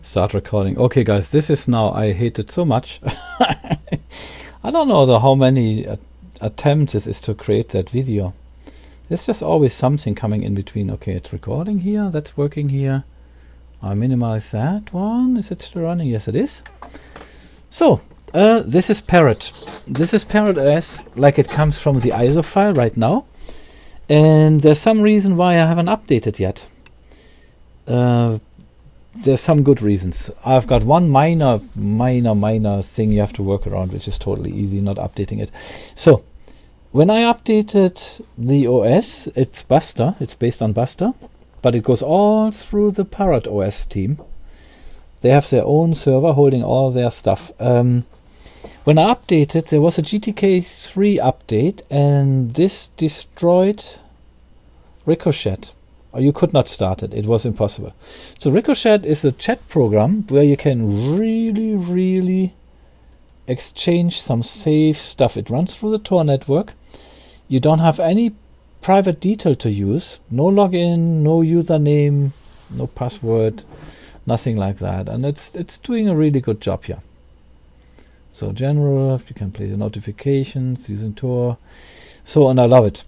Start recording. Okay, guys, this is now, I hate it so much. I don't know how many attempts this is to create that video. There's just always something coming in between. Okay, it's recording here, that's working here. I minimize that one. Is it still running? Yes, it is. So, this is Parrot. This is Parrot OS, like it comes from the ISO file right now. And there's some reason why I haven't updated yet. There's some good reasons. I've got one minor thing you have to work around, which is totally easy, not updating it. So, when I updated the OS, it's Buster, it's based on Buster, but it goes all through the Parrot OS team. They have their own server holding all their stuff. When I updated, there was a GTK 3 update, and this destroyed Ricochet. You could not start it. It was impossible. So Ricochet is a chat program where you can really exchange some safe stuff. It runs through the Tor network. You don't have any private detail to use. No login, no username, no password, nothing like that. And it's doing a really good job here. So general, you can play the notifications using Tor. So, and I love it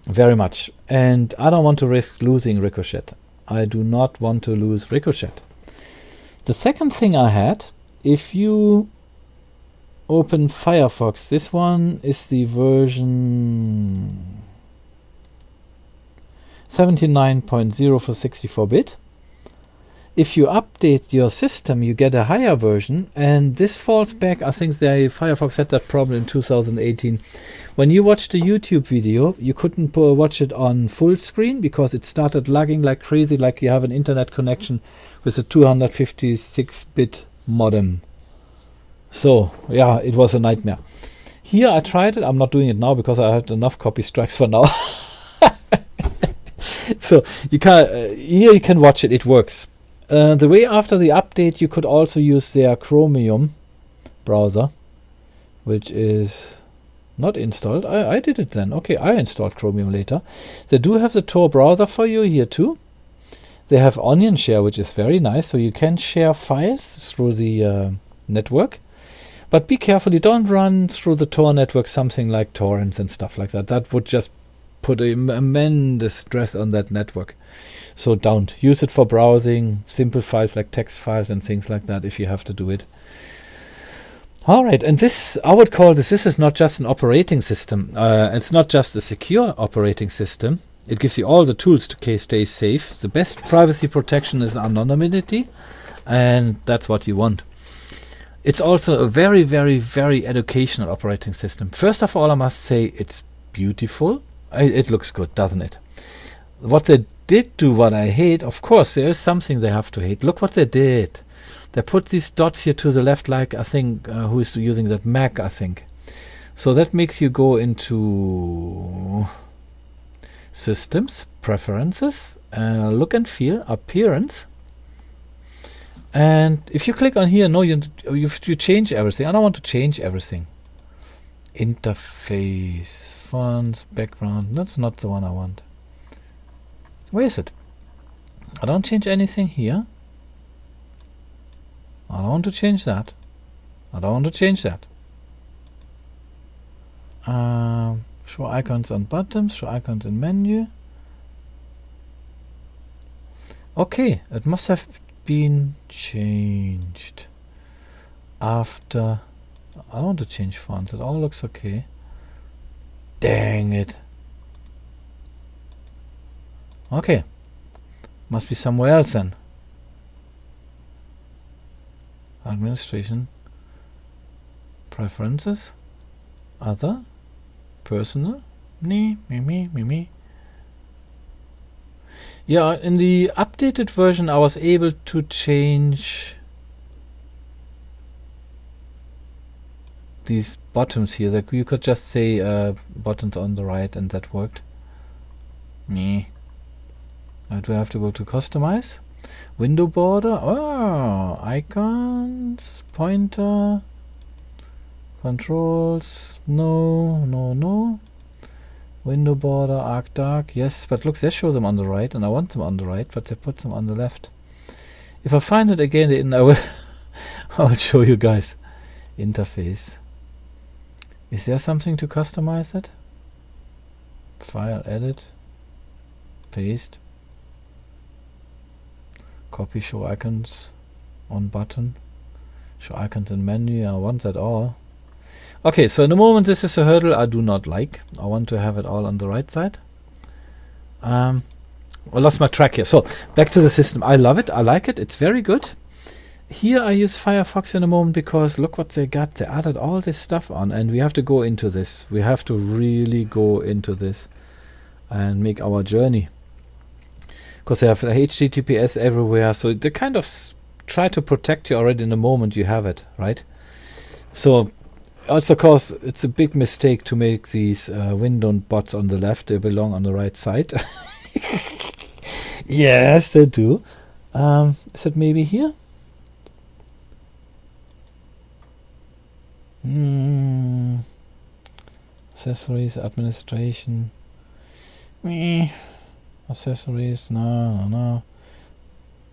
very much. And I don't want to risk losing Ricochet. I do not want to lose Ricochet. The second thing I had, if you open Firefox, this one is the version 79.0 for 64-bit. If you update your system, you get a higher version, and this falls back. I think Firefox had that problem in 2018. When you watched a YouTube video, you couldn't watch it on full screen because it started lagging like crazy, like you have an internet connection with a 256-bit modem. So, yeah, it was a nightmare. Here I tried it. I'm not doing it now because I had enough copy strikes for now. So, you can here you can watch it. It works. The way after the update, you could also use their Chromium browser, which is not installed. I did it then. Okay, I installed Chromium later. They do have the Tor browser for you here too. They have Onion Share, which is very nice, so you can share files through the network. But be careful, you don't run through the Tor network something like torrents and stuff like that. That would just put immense stress on that network. So don't use it for browsing simple files like text files and things like that if you have to do it. Alright, and this, I would call this is not just an operating system. It's not just a secure operating system. It gives you all the tools to stay safe. The best privacy protection is anonymity, and that's what you want. It's also a very educational operating system. First of all, I must say it's beautiful. It looks good, doesn't it? What they did do, what I hate, of course, there is something they have to hate. Look what they did. They put these dots here to the left, like I think, who is using that? Mac, I think. So that makes you go into Systems, Preferences, Look and Feel, Appearance. And if you click on here, no, you change everything. I don't want to change everything. Interface, fonts, background. That's not the one I want. Where is it? I don't change anything here. I don't want to change that. I don't want to change that. Show icons on buttons, show icons in menu. Okay, it must have been changed after. I don't want to change fonts. It all looks okay. Dang it. Okay. Must be somewhere else then. Administration. Preferences. Other. Personal. Me. Yeah, in the updated version I was able to change these buttons here. That you could just say buttons on the right, and that worked. Do I have to go to customize? Window border. Oh, icons, pointer, controls. No. Window border, arc dark. Yes, but look, they show them on the right, and I want them on the right, but they put them on the left. If I find it again, I will I will show you guys. Interface. Is there something to customize it? File, edit, paste, copy, show icons on button, show icons in menu. I want that all. Okay, so in the moment this is a hurdle I do not like. I want to have it all on the right side. I lost my track here. So back to the system. I love it. I like it. It's very good. Here I use Firefox in a moment because look what they got. They added all this stuff on, and we have to go into this. We have to really go into this and make our journey. Because they have HTTPS everywhere, so they kind of try to protect you already in the moment you have it, right? So also, cause it's a big mistake to make these window bots on the left. They belong on the right side. Yes, they do. Is it maybe here? Accessories, administration. Accessories, no.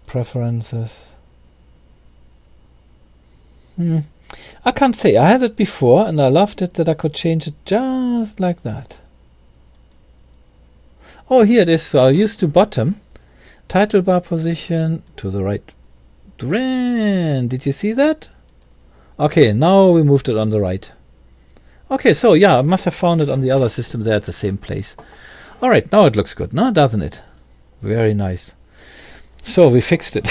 Preferences. I can't say. I had it before and I loved it that I could change it just like that. Oh, here it is. So I used to bottom. Title bar position to the right. Did you see that? Okay, now we moved it on the right. Okay, so yeah, I must have found it on the other system there at the same place. Alright, now it looks good, no? Doesn't it? Very nice. So we fixed it.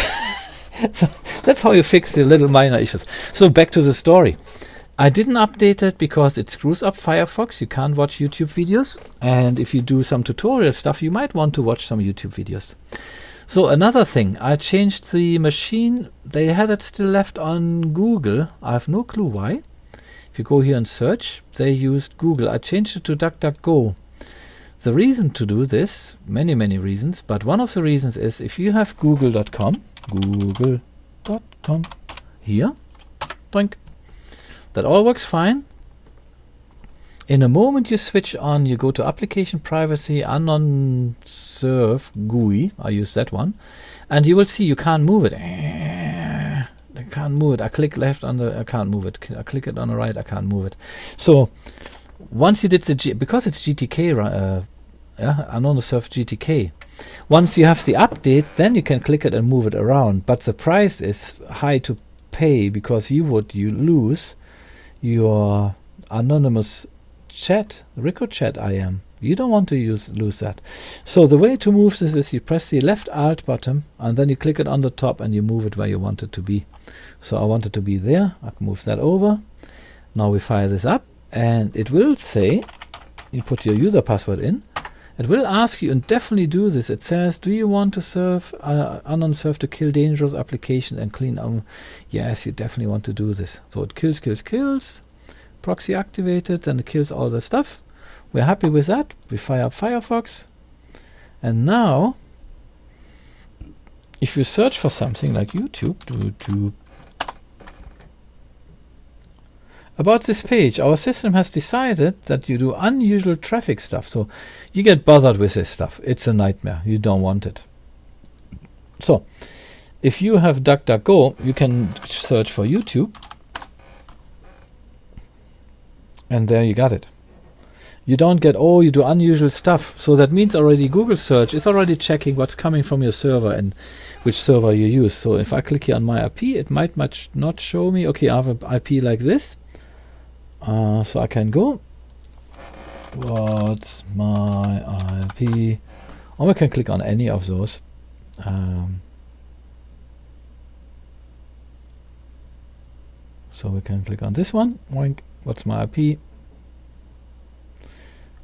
So that's how you fix the little minor issues. So back to the story. I didn't update it because it screws up Firefox. You can't watch YouTube videos. And if you do some tutorial stuff, you might want to watch some YouTube videos. So another thing, I changed the machine. They had it still left on Google. I have no clue why. If you go here and search, they used Google. I changed it to DuckDuckGo. The reason to do this, many reasons, but one of the reasons is if you have google.com, here, doink, that all works fine. In a moment you switch on, you go to application privacy, unknown serve GUI, I use that one, and you will see you can't move it. I can't move it. I click left on the, I can't move it. I click it on the right, I can't move it. So once you did the, because it's GTK, unknown serve GTK, once you have the update, then you can click it and move it around. But the price is high to pay because you lose your anonymous chat, record chat IM. You don't want to lose that. So the way to move this is you press the left alt button and then you click it on the top and you move it where you want it to be. So I want it to be there. I can move that over. Now we fire this up and it will say, you put your user password in. It will ask you, and definitely do this. It says, do you want to serve unknown serve to kill dangerous applications and clean? Yes, you definitely want to do this. So it kills. Proxy activated, and it kills all the stuff. We're happy with that. We fire up Firefox. And now, if you search for something like YouTube, about this page, our system has decided that you do unusual traffic stuff. So you get bothered with this stuff. It's a nightmare. You don't want it. So if you have DuckDuckGo, you can search for YouTube. And there you got it. You don't get, oh, you do unusual stuff. So that means already Google search is already checking what's coming from your server and which server you use. So if I click here on my IP, it might not show me. Okay, I have an IP like this. So I can go, what's my IP? Or we can click on any of those. So we can click on this one. What's my IP?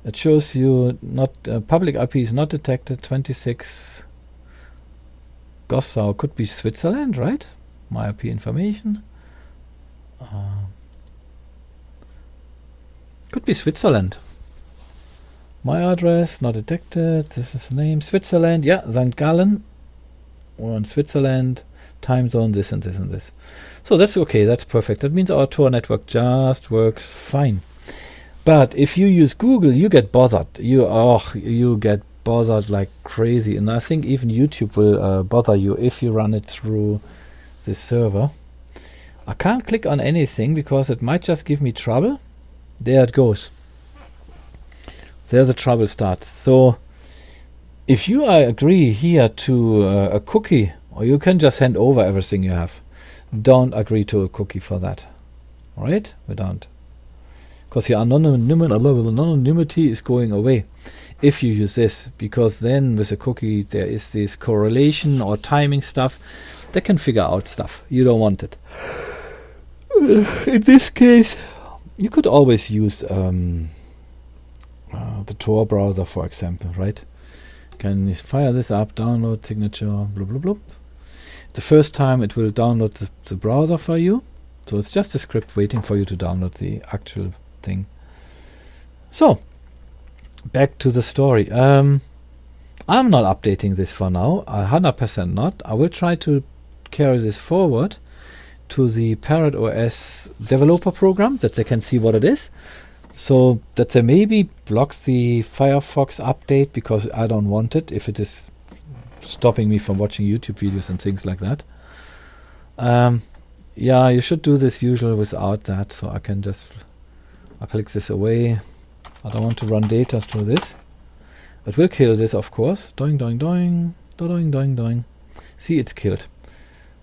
It shows you not public IP is not detected. 26 Gossau could be Switzerland, right? My IP information. Could be Switzerland. My address not detected. This is the name Switzerland. Yeah, St. Gallen. We're in Switzerland. Time zone this and this and this. So that's okay. That's perfect. That means our Tor network just works fine. But if you use Google, you get bothered. You get bothered like crazy, and I think even YouTube will bother you if you run it through this server. I can't click on anything because it might just give me trouble. There it goes. There the trouble starts. So if you agree here to a cookie, or you can just hand over everything you have, don't agree to a cookie for that. Alright? We don't. Because your anonymity is going away if you use this, because then with a cookie there is this correlation or timing stuff that can figure out stuff. You don't want it. In this case, you could always use the Tor browser, for example, right? Can you fire this up, download signature, blah blah blah. The first time it will download the browser for you, so it's just a script waiting for you to download the actual thing. So back to the story. I'm not updating this for now, 100% not. I will try to carry this forward to the Parrot OS developer program, that they can see what it is, so that they maybe blocks the Firefox update, because I don't want it if it is stopping me from watching YouTube videos and things like that. Yeah, you should do this usual without that, so I can just click this away. I don't want to run data through this. It will kill this, of course. Doing, doing, doing, doing, doing, doing. See, it's killed.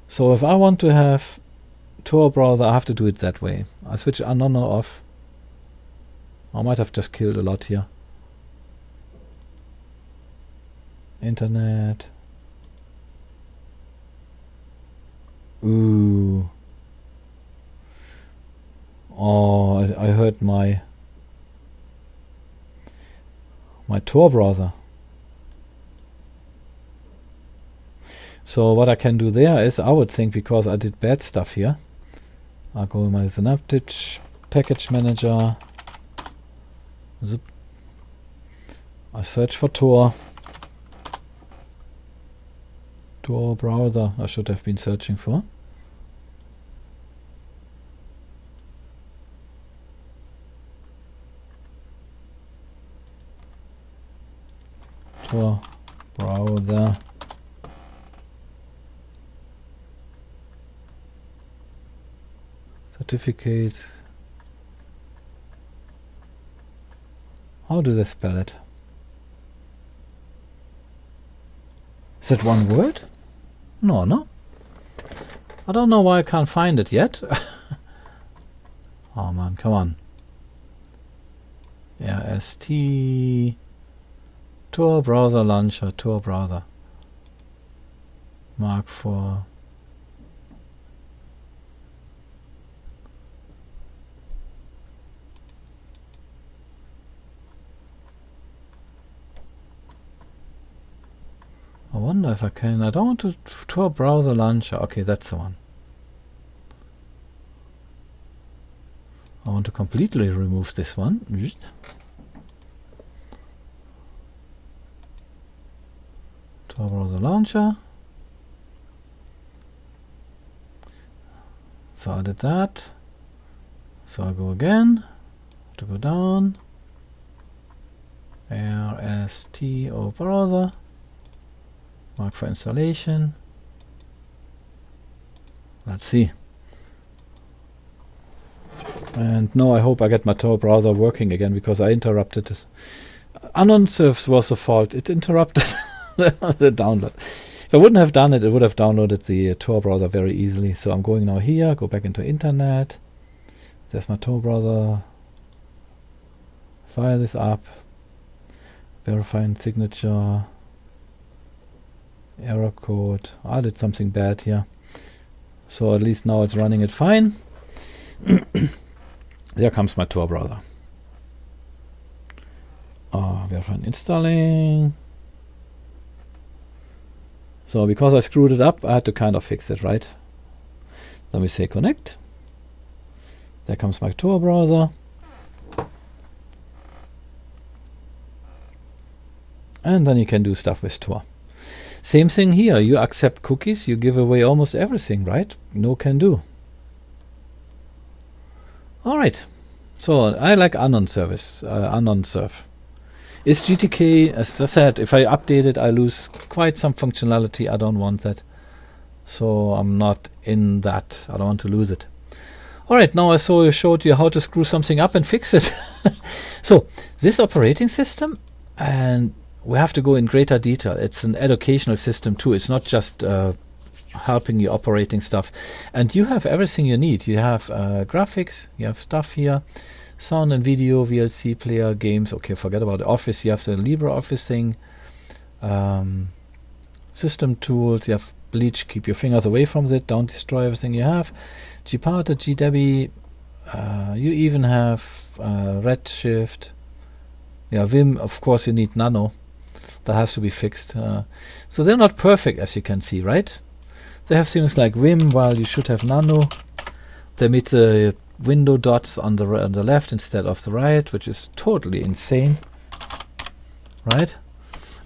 So if I want to have Tor browser, I have to do it that way. I switch anon off. I might have just killed a lot here. Internet. Ooh. Oh, I heard my Tor browser. So what I can do there is, I would think, because I did bad stuff here, I'll go in my Synaptic package manager. Zip. I search for Tor. Tor browser I should have been searching for. Tor browser. Certificate. How do they spell it? Is that one word? No. I don't know why I can't find it yet. Oh man, come on. Yeah, ST Tor browser launcher, Tor browser. Mark for I wonder if I can. I don't want to Tor browser launcher. Okay, that's the one. I want to completely remove this one. Tor browser launcher. So I did that. So I go again. To go down. RSTO browser. Mark for installation. Let's see. And now I hope I get my Tor browser working again, because I interrupted it. Unserved was the fault. It interrupted the download. If I wouldn't have done it, it would have downloaded the Tor browser very easily. So I'm going now here, go back into internet. There's my Tor browser. Fire this up. Verifying signature. Error code. I did something bad here. So at least now it's running it fine. There comes my Tor browser. Verifying installing. So because I screwed it up, I had to kind of fix it, right? Let me say connect. There comes my Tor browser. And then you can do stuff with Tor. Same thing here. You accept cookies, you give away almost everything, right? No can do. Alright. So I like anon service, anon serve. Is GTK, as I said, if I update it, I lose quite some functionality. I don't want that. So I'm not in that. I don't want to lose it. Alright, now I showed you how to screw something up and fix it. So, this operating system, and we have to go in greater detail. It's an educational system too. It's not just helping you operating stuff. And you have everything you need. You have graphics, you have stuff here, sound and video, VLC player, games. Okay, forget about the Office. You have the LibreOffice thing, system tools. You have Bleach. Keep your fingers away from it. Don't destroy everything you have. Gparted, GDebi. You even have Redshift. Yeah, Vim. Of course, you need Nano. That has to be fixed. So they're not perfect, as you can see, right? They have things like Vim, while you should have Nano. They made the window dots on the left instead of the right, which is totally insane, right?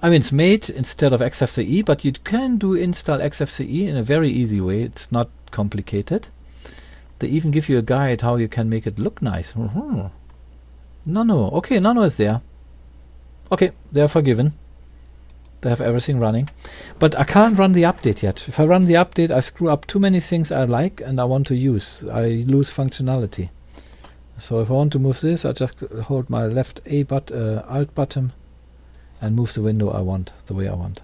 I mean, it's made instead of XFCE, but you can install XFCE in a very easy way. It's not complicated. They even give you a guide how you can make it look nice. Nano. Okay, Nano is there. Okay, they're forgiven. They have everything running. But I can't run the update yet. If I run the update, I screw up too many things I like and I want to use. I lose functionality. So if I want to move this, I just hold my left Alt button and move the window I want, the way I want.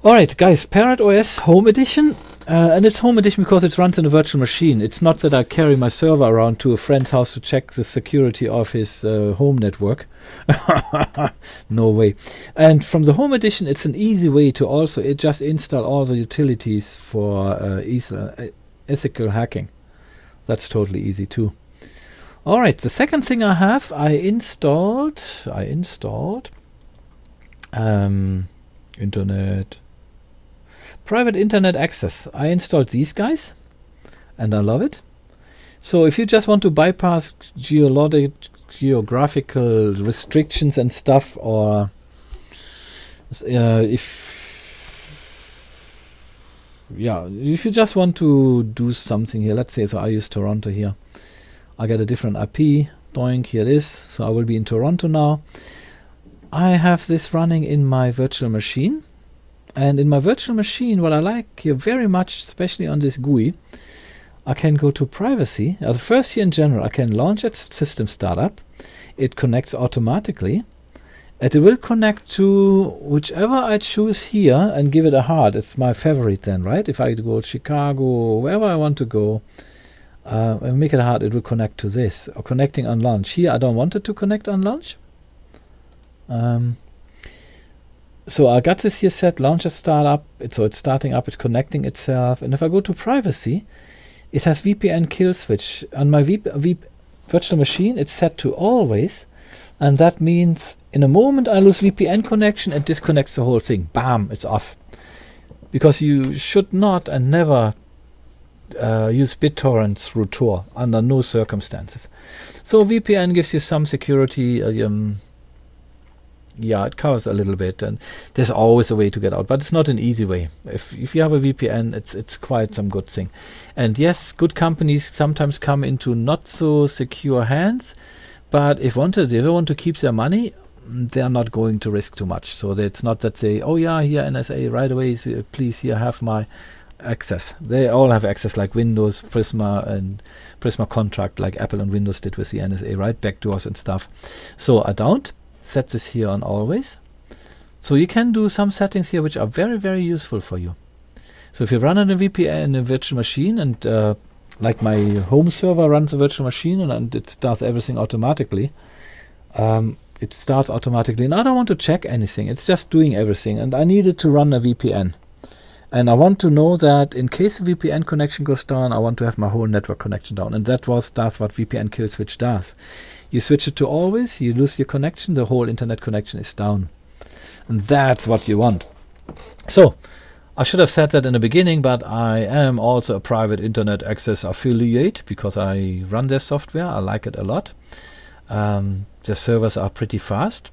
Alright guys, Parrot OS Home Edition. And it's Home Edition because it runs in a virtual machine. It's not that I carry my server around to a friend's house to check the security of his home network. No way. And from the Home Edition, it's an easy way to also just install all the utilities for ethical hacking. That's totally easy too. Alright, the second thing I have, I installed Private Internet Access. I installed these guys and I love it. So if you just want to bypass geographical restrictions and stuff, or if you just want to do something here, let's say, so I use Toronto here. I get a different IP, doink, here it is. So I will be in Toronto now. I have this running in my virtual machine. And in my virtual machine, what I like here very much, especially on this GUI, I can go to privacy. First here in general, I can launch at system startup. It connects automatically. And it will connect to whichever I choose here and give it a heart. It's my favorite then, right? If I go to Chicago, wherever I want to go, and make it a heart, it will connect to this. Or connecting on launch. Here I don't want it to connect on launch. So I got this here set, launcher startup, so it's starting up, it's connecting itself. And if I go to privacy, it has VPN kill switch. On my virtual machine, it's set to always. And that means in a moment I lose VPN connection, and disconnects the whole thing. Bam, it's off. Because you should not and never use BitTorrent through Tor under no circumstances. So VPN gives you some security. Yeah, it covers a little bit, and there's always a way to get out, but it's not an easy way. If you have a VPN, it's quite some good thing. And yes, good companies sometimes come into not so secure hands, but if they want to keep their money, they're not going to risk too much. So it's not that they, oh yeah, here NSA right away, so please here have my access. They all have access, like Windows, Prisma, and Prisma Contract, like Apple and Windows did with the NSA, right? Backdoors and stuff. So I don't set this here on always. So you can do some settings here which are very, very useful for you. So if you run on a VPN in a virtual machine, and like my home server runs a virtual machine and it does everything automatically, it starts automatically, and I don't want to check anything, it's just doing everything, and I needed to run a VPN. And I want to know that in case the VPN connection goes down, I want to have my whole network connection down. And that's what VPN kill switch does. You switch it to always, you lose your connection, the whole internet connection is down. And that's what you want. So, I should have said that in the beginning, but I am also a private internet access affiliate because I run their software. I like it a lot. The servers are pretty fast.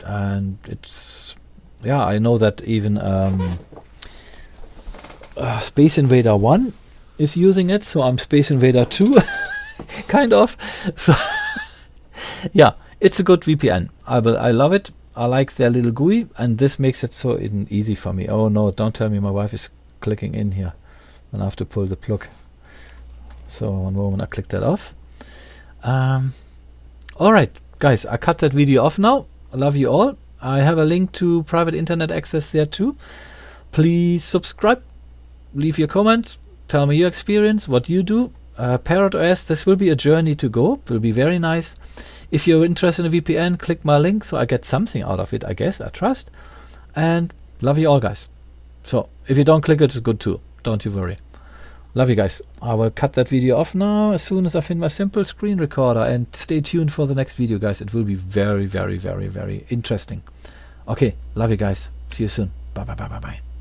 And it's, yeah, I know that even Space Invader 1 is using it, so I'm Space Invader 2 kind of. So yeah, it's a good VPN. I love it. I like their little GUI, and this makes it so easy for me. Oh no, don't tell me my wife is clicking in here. And I have to pull the plug. So one moment, I click that off. Alright, guys, I cut that video off now. I love you all. I have a link to private internet access there too. Please subscribe, leave your comments, tell me your experience, what you do. Parrot OS, this will be a journey to go. It will be very nice. If you're interested in a VPN, click my link so I get something out of it, I guess, I trust. And love you all, guys. So if you don't click it, it's good too. Don't you worry. Love you guys. I will cut that video off now as soon as I find my simple screen recorder, and stay tuned for the next video, guys. It will be very, very, very, very interesting. Okay, love you guys. See you soon. Bye, bye, bye, bye, bye.